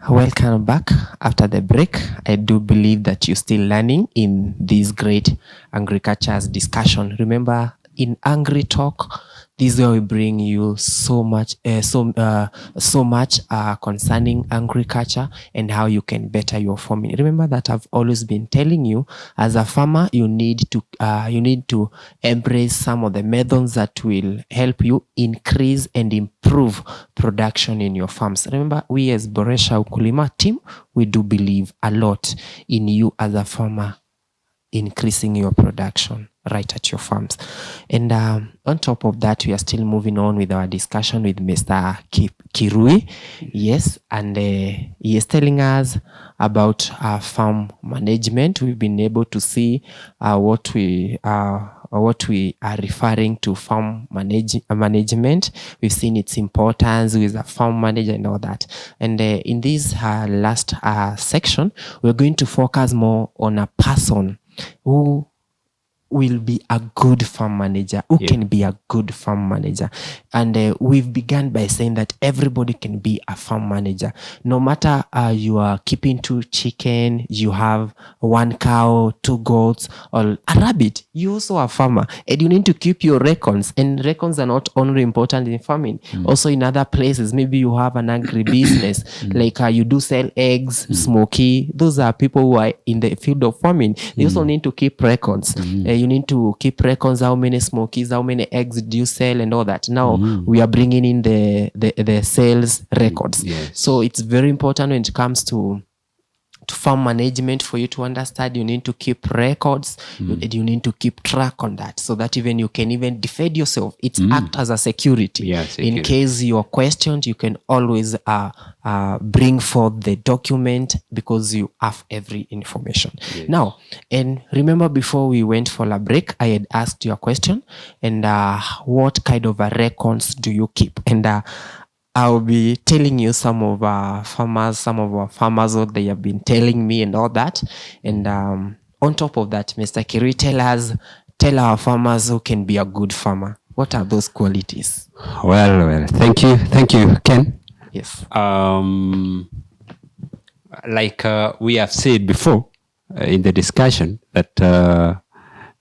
Welcome back after the break. I do believe that you're still learning in this great agriculture's discussion. Remember, in Angry Talk, this is where we bring you so much concerning agriculture and how you can better your farming. Remember that I've always been telling you, as a farmer, you need to embrace some of the methods that will help you increase and improve production in your farms. Remember, we as Boresha Ukulima team, we do believe a lot in you as a farmer increasing your production right at your farms. And on top of that, we are still moving on with our discussion with Mr. Kirui. Yes, and he is telling us about farm management. We've been able to see what we are referring to farm management. We've seen its importance with a farm manager and all that. And in this last section, we're going to focus more on a person who will be a good farm manager, who can be a good farm manager. And we've begun by saying that everybody can be a farm manager. No matter you are keeping 2 chicken, you have 1 cow, 2 goats, or a rabbit, you also are a farmer. And you need to keep your records. And records are not only important in farming, also in other places. Maybe you have an agribusiness, like you do sell eggs, smoky. Those are people who are in the field of farming. They also need to keep records. You need to keep records, how many smokies, how many eggs do you sell and all that. Now we are bringing in the sales records. So it's very important when it comes to farm management. For you to understand, you need to keep records. You need to keep track on that, so that even you can even defend yourself. It acts as a security. In case you are questioned, you can always bring forth the document because you have every information. Now, and remember, before we went for a break, I had asked you a question, and what kind of records do you keep? And I'll be telling you some of our farmers what they have been telling me and all that. And on top of that, Mr. Kirui, tell our farmers who can be a good farmer. What are those qualities? Well, thank you, Ken. Yes. Like we have said before in the discussion, that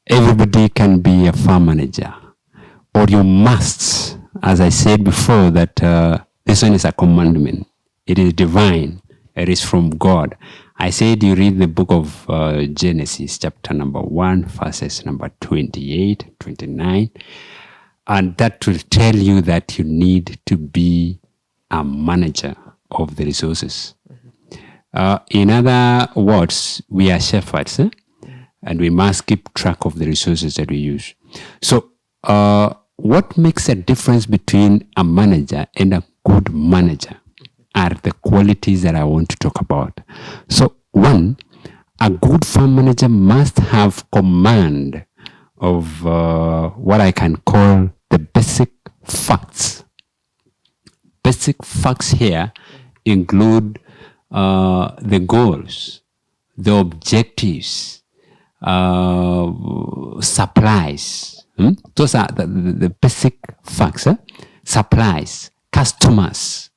everybody can be a farm manager, or you must. As I said before, that this one is a commandment. It is divine. It is from God. I said you read the book of Genesis, chapter number 1, verses number 28, 29. And that will tell you that you need to be a manager of the resources. In other words, we are shepherds, and we must keep track of the resources that we use. So, what makes a difference between a manager and a good manager are the qualities that I want to talk about. So, 1, a good farm manager must have command of what I can call the basic facts. Basic facts here include the goals, the objectives, supplies. Those are the basic facts. Supplies, customers.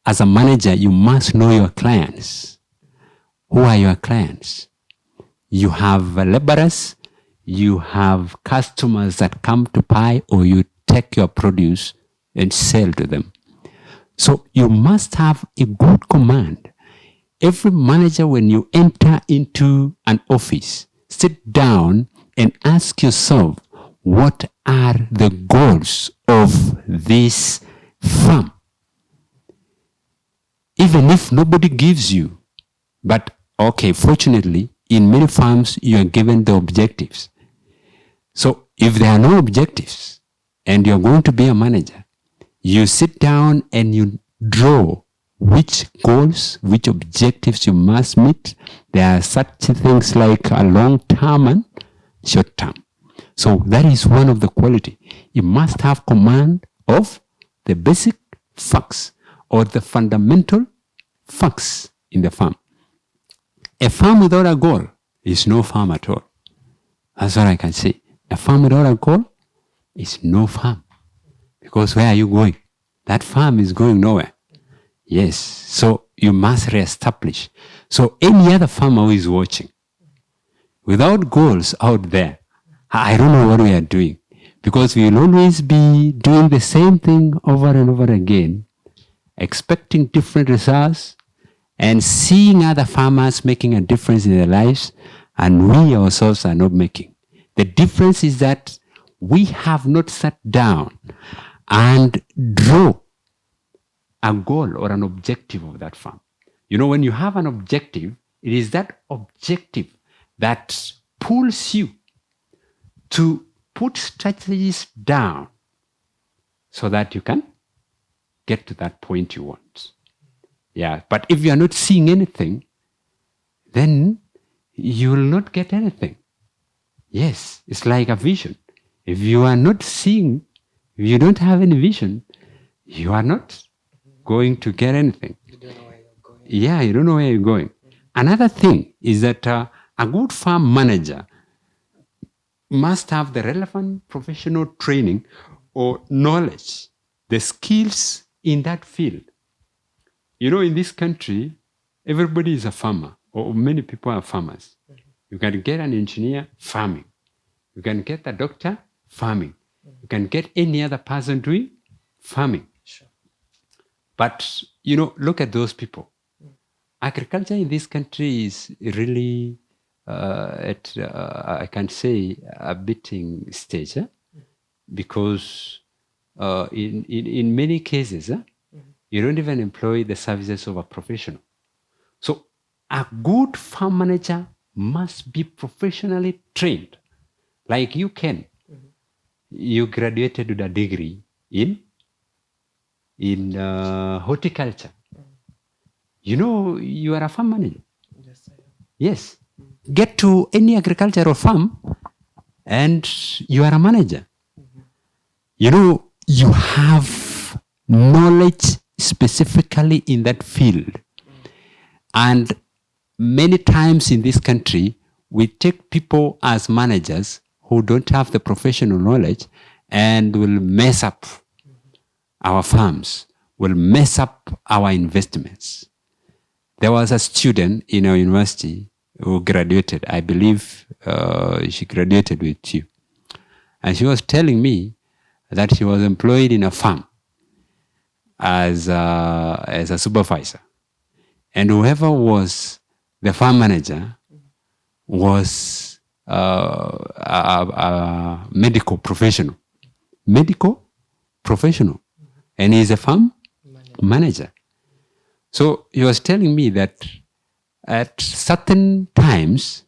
As a manager, you must know your clients. Who are your clients? You have laborers, you have customers that come to buy, or you take your produce and sell to them. So you must have a good command. Every manager, when you enter into an office, sit down and ask yourself, what are the goals of this farm? Even if nobody gives you, but okay, fortunately, in many farms, you are given the objectives. So if there are no objectives and you're going to be a manager, you sit down and you draw which goals, which objectives you must meet. There are such things like a long term and short term. So that is one of the quality. You must have command of the basic facts or the fundamental facts in the farm. A farm without a goal is no farm at all. That's what I can say. A farm without a goal is no farm. Because where are you going? That farm is going nowhere. Yes. So you must reestablish. So any other farmer who is watching, without goals out there, I don't know what we are doing, because we will always be doing the same thing over and over again, expecting different results and seeing other farmers making a difference in their lives, and we ourselves are not making. The difference is that we have not sat down and draw a goal or an objective of that farm. You know, when you have an objective, it is that objective that pulls you to put strategies down so that you can get to that point you want. Yeah, but if you are not seeing anything, then you will not get anything. Yes, it's like a vision. If you are not seeing, if you don't have any vision, you are not going to get anything. You don't know where you're going. Yeah, you don't know where you're going. Another thing is that a good farm manager must have the relevant professional training or knowledge, the skills in that field. You know, in this country, everybody is a farmer, or many people are farmers. You can get an engineer farming. You can get a doctor farming. You can get any other person doing farming. Sure. But, you know, look at those people. Agriculture in this country is really I can say, a beating stage, because in many cases, you don't even employ the services of a professional. So a good farm manager must be professionally trained. Like you can. You graduated with a degree in horticulture. You know, you are a farm manager. Yes, I am. Yes. Get to any agricultural farm and you are a manager. You know, you have knowledge specifically in that field. And many times in this country, we take people as managers who don't have the professional knowledge and will mess up our farms, will mess up our investments. There was a student in our university who graduated. I believe she graduated with you. And she was telling me that she was employed in a farm as a supervisor. And whoever was the farm manager was a medical professional. Medical professional. And he's a farm manager. So he was telling me that at certain times,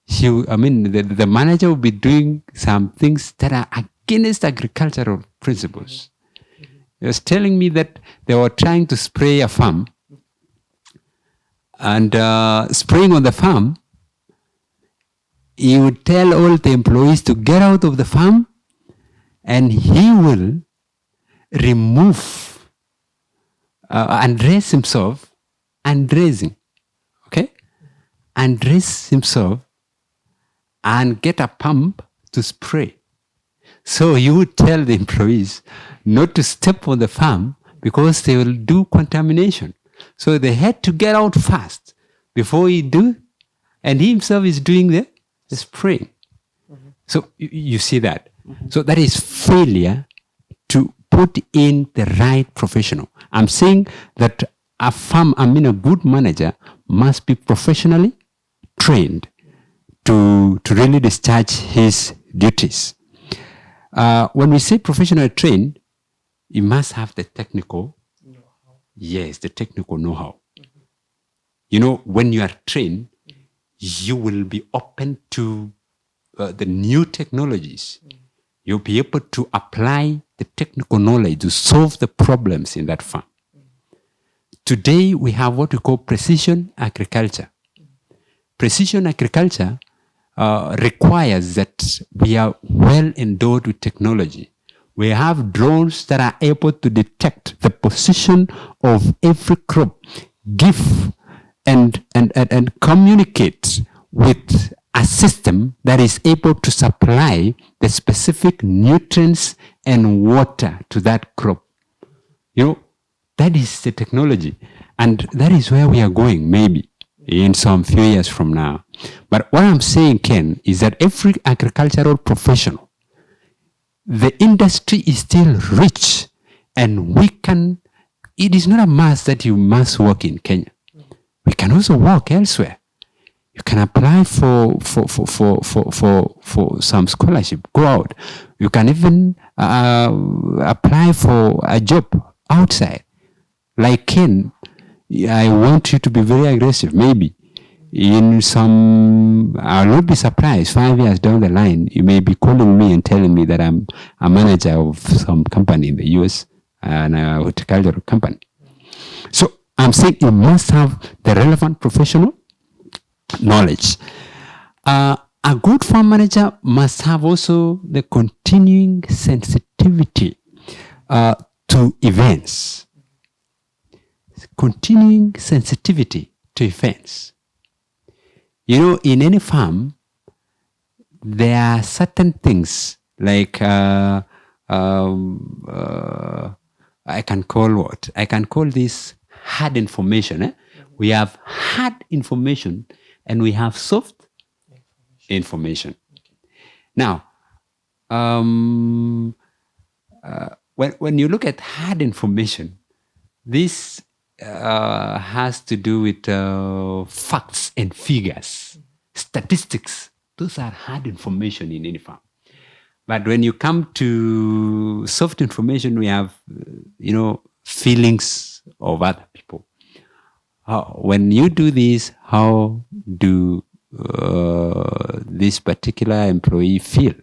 the manager will be doing some things that are against agricultural principles. He was telling me that they were trying to spray a farm, and spraying on the farm, he would tell all the employees to get out of the farm, and he will remove, undress himself, undressing. Okay? Undress himself and get a pump to spray. So you would tell the employees not to step on the farm because they will do contamination. So they had to get out fast before he do, and he himself is doing the spraying. So you see that. So that is failure to put in the right professional. I'm saying that a good manager must be professionally trained to really discharge his duties. When we say professionally trained, you must have the technical know-how. Yes, the technical know-how. You know, when you are trained, you will be open to the new technologies. You'll be able to apply the technical knowledge to solve the problems in that farm. Today, we have what we call precision agriculture. Precision agriculture requires that we are well endowed with technology. We have drones that are able to detect the position of every crop, give and communicate with a system that is able to supply the specific nutrients and water to that crop. You know, that is the technology. And that is where we are going, maybe, in some few years from now. But what I'm saying, Ken, is that every agricultural professional, the industry is still rich, and it is not a must that you must work in Kenya. We can also work elsewhere. You can apply for some scholarship, go out. You can even apply for a job outside. Like Ken, I want you to be very aggressive. Maybe I'll not be surprised 5 years down the line, you may be calling me and telling me that I'm a manager of some company in the US, an horticultural company. So I'm saying you must have the relevant professional knowledge. A good farm manager must have also the continuing sensitivity to events. Continuing sensitivity to events. You know, in any farm, there are certain things like I can call this hard information. We have hard information and we have soft information. Now, when you look at hard information, this has to do with facts and figures, statistics. Those are hard information in any farm. But when you come to soft information, we have, feelings of other people. When you do this, how do this particular employee feel?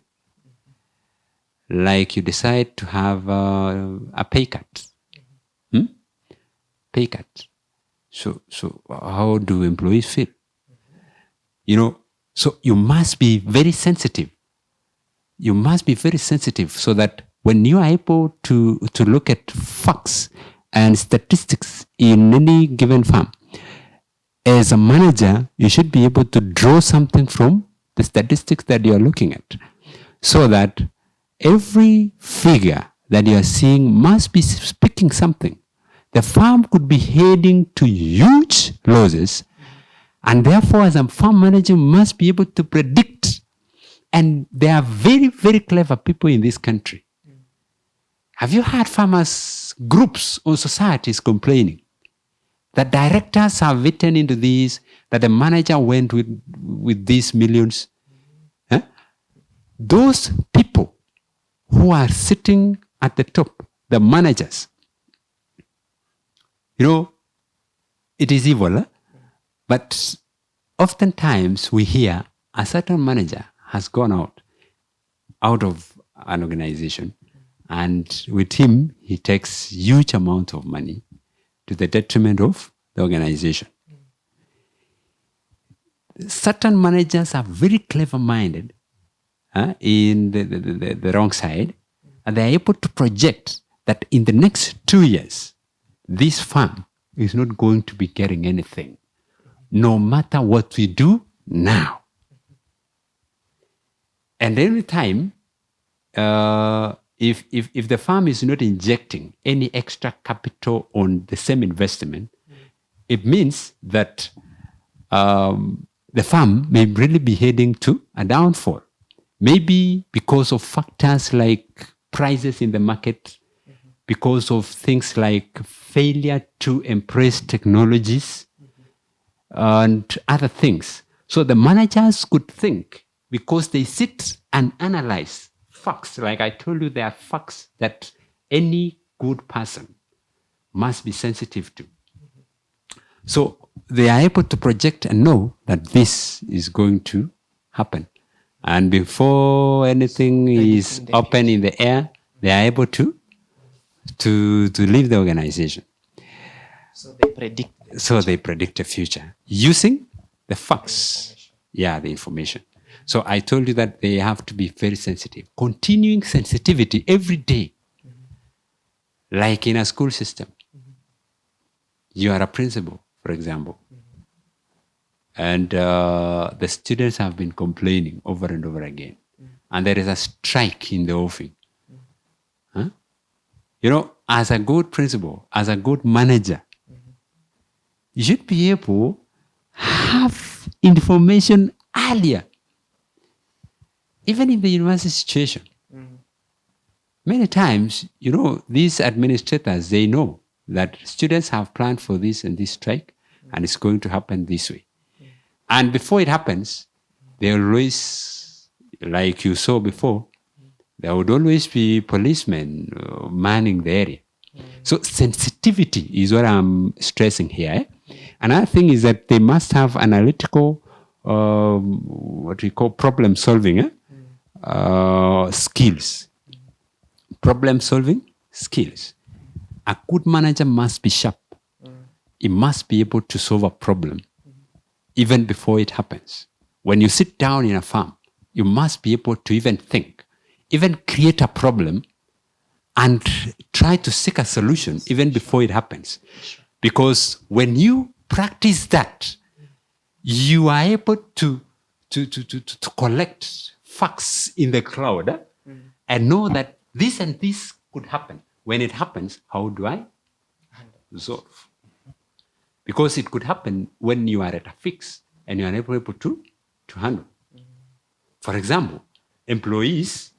Like you decide to have a pay cut. Pay cut. So how do employees feel? So you must be very sensitive. You must be very sensitive so that when you are able to look at facts and statistics in any given farm, as a manager, you should be able to draw something from the statistics that you are looking at, so that every figure that you are seeing must be speaking something. The farm could be heading to huge losses, and therefore, as a farm manager, must be able to predict. And there are very, very clever people in this country. Have you heard farmers groups or societies complaining that directors have written into these, that the manager went with these millions? Those people who are sitting at the top, the managers, it is evil. But oftentimes we hear a certain manager has gone out of an organization, and with him, he takes huge amount of money to the detriment of the organization. Certain managers are very clever-minded in the wrong side, and they're able to project that in the next 2 years, this farm is not going to be getting anything, no matter what we do now. And every time, if the farm is not injecting any extra capital on the same investment, it means that the farm may really be heading to a downfall. Maybe because of factors like prices in the market, because of things like failure to embrace technologies and other things. So the managers could think, because they sit and analyze facts. Like I told you, there are facts that any good person must be sensitive to. So they are able to project and know that this is going to happen. And before anything is open in the air, they are able to leave the organization. So they predict the future using the facts. The information. So I told you that they have to be very sensitive. Continuing sensitivity every day. Like in a school system. You are a principal, for example. And the students have been complaining over and over again. And there is a strike in the offing. As a good principal, as a good manager, you should be able to have information earlier, even in the university situation. Many times, these administrators, they know that students have planned for this and this strike, and it's going to happen this way. And before it happens, they always, like you saw before, there would always be policemen manning the area. So sensitivity is what I'm stressing here. Another thing is that they must have analytical, what we call problem solving skills. Problem solving skills. A good manager must be sharp. He must be able to solve a problem even before it happens. When you sit down in a farm, you must be able to even think, even create a problem and try to seek a solution even before it happens. Because when you practice that, you are able to collect facts in the crowd and know that this and this could happen. When it happens, how do I resolve? Because it could happen when you are at a fix and you are able to handle. For example, employees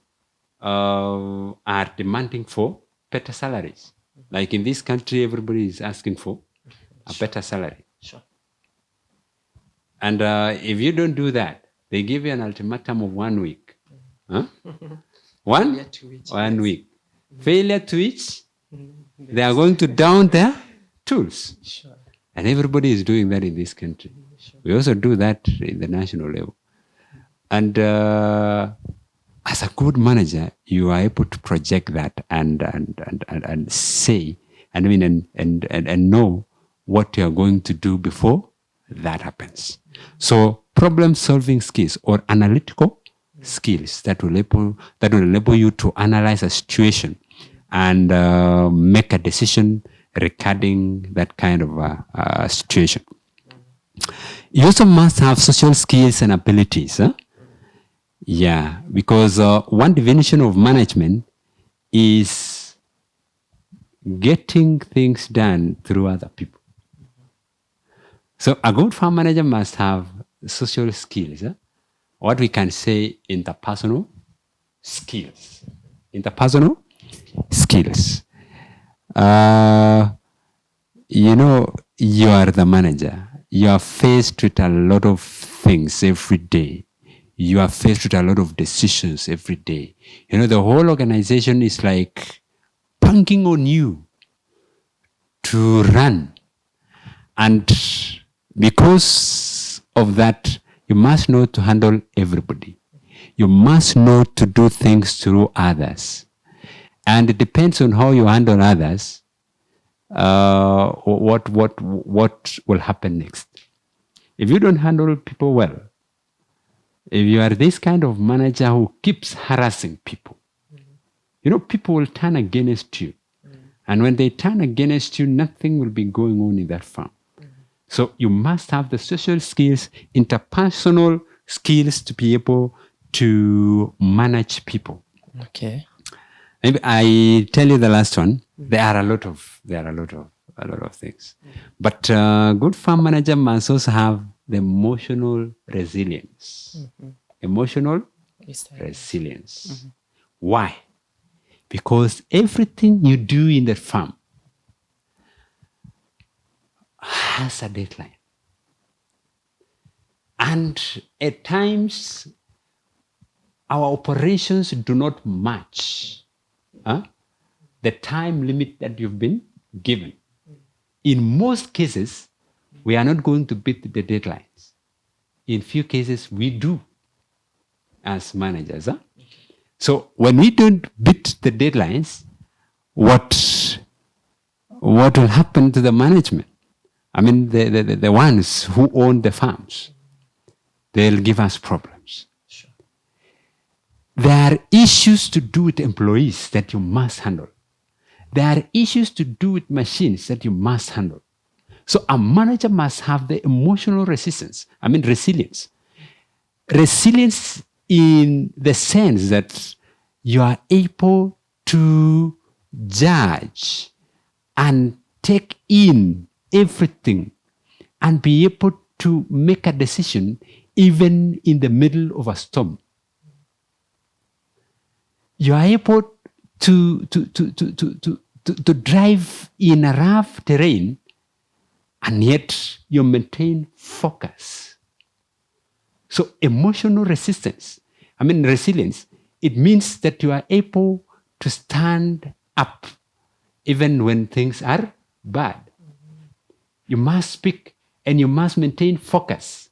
are demanding for better salaries. Like in this country, everybody is asking for a better salary. Sure. And if you don't do that, they give you an ultimatum of 1 week. Huh? One week. Failure to which, they are going to down their tools. Sure. And everybody is doing that in this country. Sure. We also do that in the national level. And as a good manager, you are able to project that and say, and know what you are going to do before that happens. So problem-solving skills or analytical skills that will enable you to analyze a situation and make a decision regarding that kind of situation. You also must have social skills and abilities. Yeah, because one definition of management is getting things done through other people. So a good farm manager must have social skills. What we can say interpersonal skills. Interpersonal skills. You are the manager. You are faced with a lot of things every day. You are faced with a lot of decisions every day. The whole organization is like banking on you to run. And because of that, you must know to handle everybody. You must know to do things through others. And it depends on how you handle others, what will happen next. If you don't handle people well, if you are this kind of manager who keeps harassing people, people will turn against you. And when they turn against you, nothing will be going on in that farm. So you must have the social skills, interpersonal skills to be able to manage people. Okay. Maybe I tell you the last one. There are a lot of things. But good farm manager must also have the emotional resilience. Emotional resilience. Why? Because everything you do in the farm has a deadline. And at times, our operations do not match the time limit that you've been given. In most cases, we are not going to beat the deadlines. In few cases, we do as managers. So when we don't beat the deadlines, what will happen to the management? I mean, the ones who own the farms, they'll give us problems. Sure. There are issues to do with employees that you must handle. There are issues to do with machines that you must handle. So a manager must have the emotional resilience. Resilience in the sense that you are able to judge and take in everything and be able to make a decision even in the middle of a storm. You are able to drive in a rough terrain, and yet you maintain focus. So emotional resilience, it means that you are able to stand up even when things are bad. You must speak and you must maintain focus.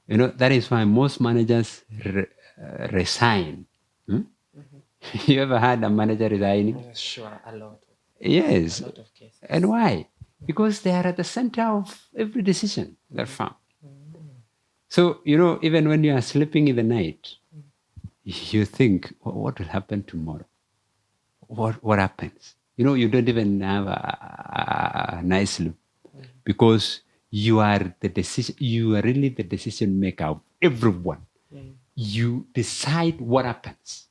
That is why most managers resign. You ever had a manager resigning? Sure, a lot. Yes. A lot of cases. And why? Because they are at the center of every decision they're found. So, even when you are sleeping in the night, you think, what will happen tomorrow? What happens? You don't even have a nice sleep because you are really the decision maker of everyone. You decide what happens.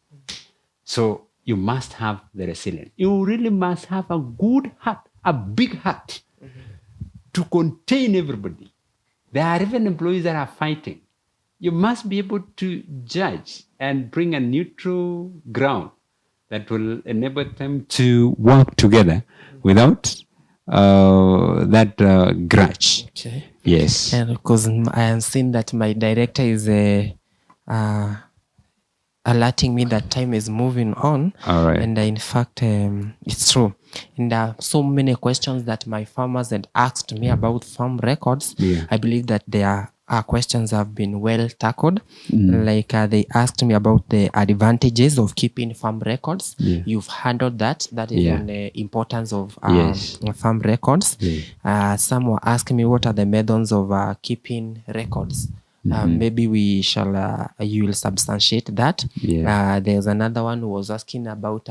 So you must have the resilience. You really must have a good heart, a big heart to contain everybody. There are even employees that are fighting. You must be able to judge and bring a neutral ground that will enable them to work together without that grudge. Okay. Yes. And because I am seeing that my director is alerting me that time is moving on. All right. And in fact, it's true. And there are so many questions that my farmers had asked me about farm records. Yeah. I believe that their questions have been well tackled. Like they asked me about the advantages of keeping farm records. Yeah. You've handled that. That is Yeah. on the importance of Yes. farm records. Yeah. Some were asking me what are the methods of keeping records. Maybe we shall, you will substantiate that. Yeah. There's another one who was asking about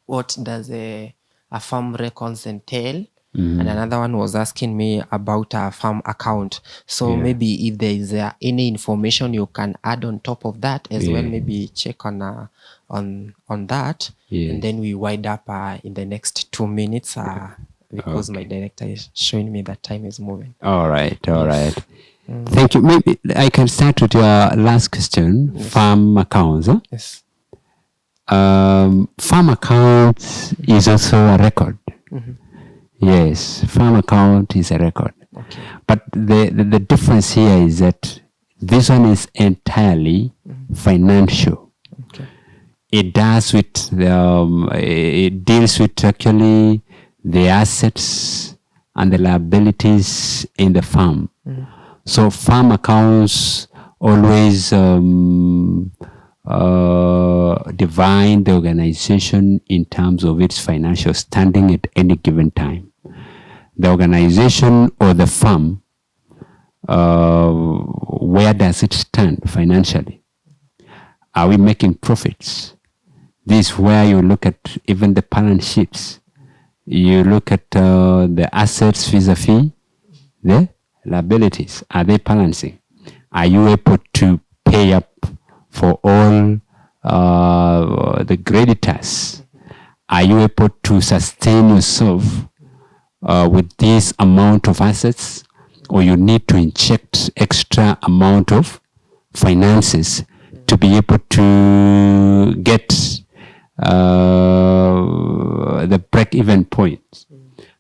what does a farm records entail? And another one was asking me about a farm account. So Yeah. maybe if there is any information you can add on top of that as well, Yeah. maybe check on that. Yes. And then we wind up in the next 2 minutes because my director is showing me that time is moving. All right. Thank you. Maybe I can start with your last question. Yes. Farm accounts. Huh? Yes. Farm account is also a record. Yes, farm account is a record. Okay. But the difference here is that this one is entirely financial. Okay. It deals with actually the assets and the liabilities in the farm. So farm accounts always define the organization in terms of its financial standing at any given time. The organization or the farm, where does it stand financially? Are we making profits? This is where you look at even the balance sheets. You look at the assets vis-a-vis the liabilities. Are they balancing? Are you able to pay up for all the creditors? Are you able to sustain yourself with this amount of assets, or you need to inject extra amount of finances to be able to get the break-even point?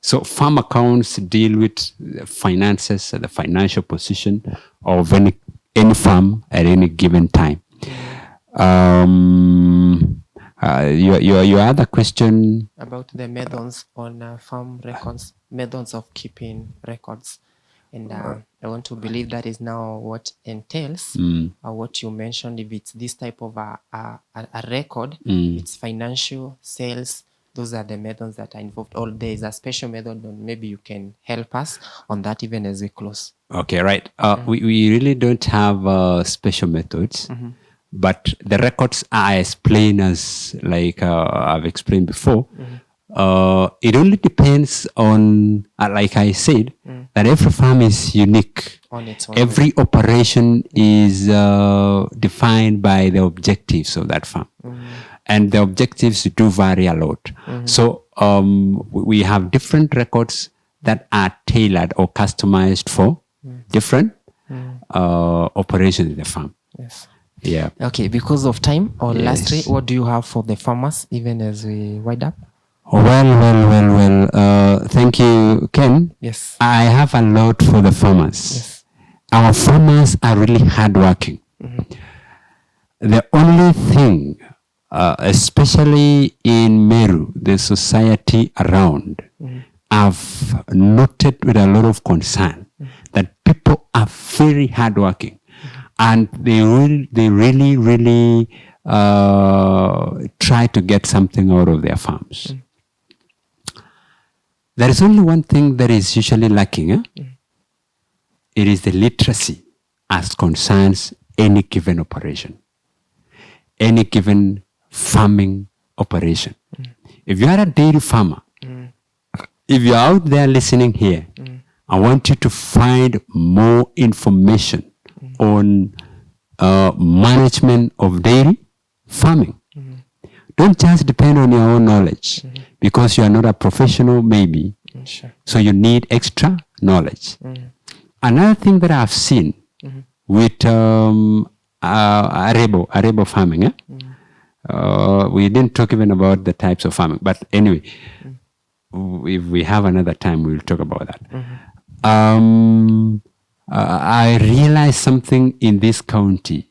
So farm accounts deal with finances, the financial position of any farm at any given time. Your other question about the methods on farm records, methods of keeping records. And I want to believe that is now what entails what you mentioned. If it's this type of a record, it's financial, sales, those are the methods that are involved. Or there is a special method, and maybe you can help us on that even as we close. Okay, right. We really don't have special methods. But the records are as plain as, like I've explained before. It only depends on, like I said, that every farm is unique. On its own. Every operation is defined by the objectives of that farm. And the objectives do vary a lot. So we have different records that are tailored or customized for different operations in the farm. Yes. Yeah. Okay, because of time, or Yes. lastly, what do you have for the farmers, even as we wind up? Well. Thank you, Ken. Yes. I have a lot for the farmers. Yes. Our farmers are really hardworking. The only thing, especially in Meru, the society around, I've noted with a lot of concern that people are very hardworking, and they really try to get something out of their farms. There is only one thing that is usually lacking. It is the literacy as concerns any given operation, any given farming operation. If you are a dairy farmer, if you're out there listening here, I want you to find more information on management of dairy farming. Don't just depend on your own knowledge because you are not a professional maybe. Sure. So you need extra knowledge. Another thing that I've seen with arable farming, we didn't talk even about the types of farming, but anyway, if we have another time, we'll talk about that. I realized something in this county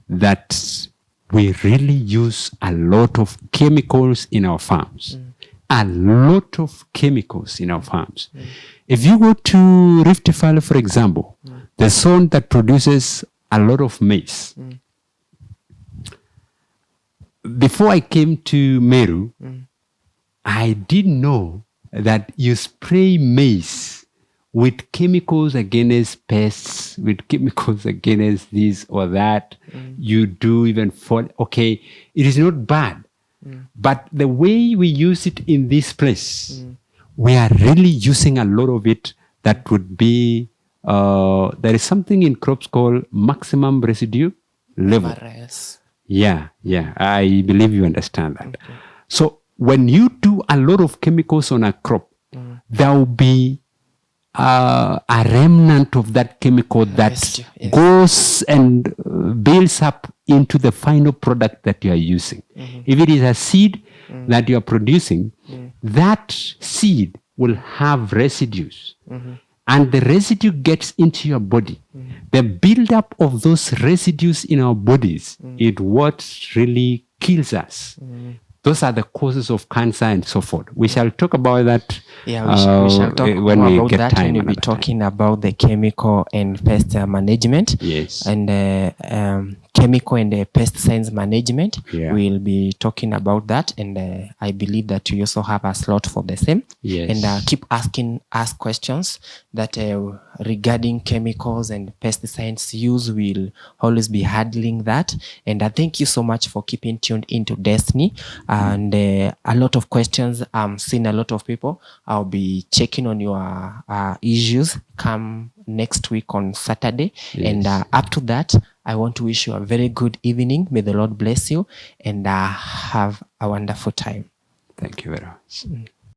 that we really use a lot of chemicals in our farms. A lot of chemicals in our farms. If you go to Rift Valley, for example, the zone that produces a lot of maize. Before I came to Meru, I didn't know that you spray maize with chemicals against pests, with chemicals against this or that. You do even okay, it is not bad. But the way we use it in this place, we are really using a lot of it that would be, there is something in crops called maximum residue level. Yeah, I believe you understand that. Okay. So when you do a lot of chemicals on a crop, there will be a remnant of that chemical that goes and builds up into the final product that you are using. If it is a seed that you are producing, that seed will have residues. And the residue gets into your body. The buildup of those residues in our bodies is what really kills us. Those are the causes of cancer and so forth. We shall talk about that. Yeah, we shall talk when more we about get that time. when we'll be talking about the chemical and pest management. Yes. And chemical and pesticides management. Yeah. We'll be talking about that, and I believe that we also have a slot for the same. Yes. And keep asking us questions that regarding chemicals and pesticides use. We'll always be handling that. And thank you so much for keeping tuned into Destiny. And a lot of questions. I'm seeing a lot of people. I'll be checking on your issues come next week on Saturday. Yes. And up to that, I want to wish you a very good evening. May the Lord bless you, and have a wonderful time. Thank you very much.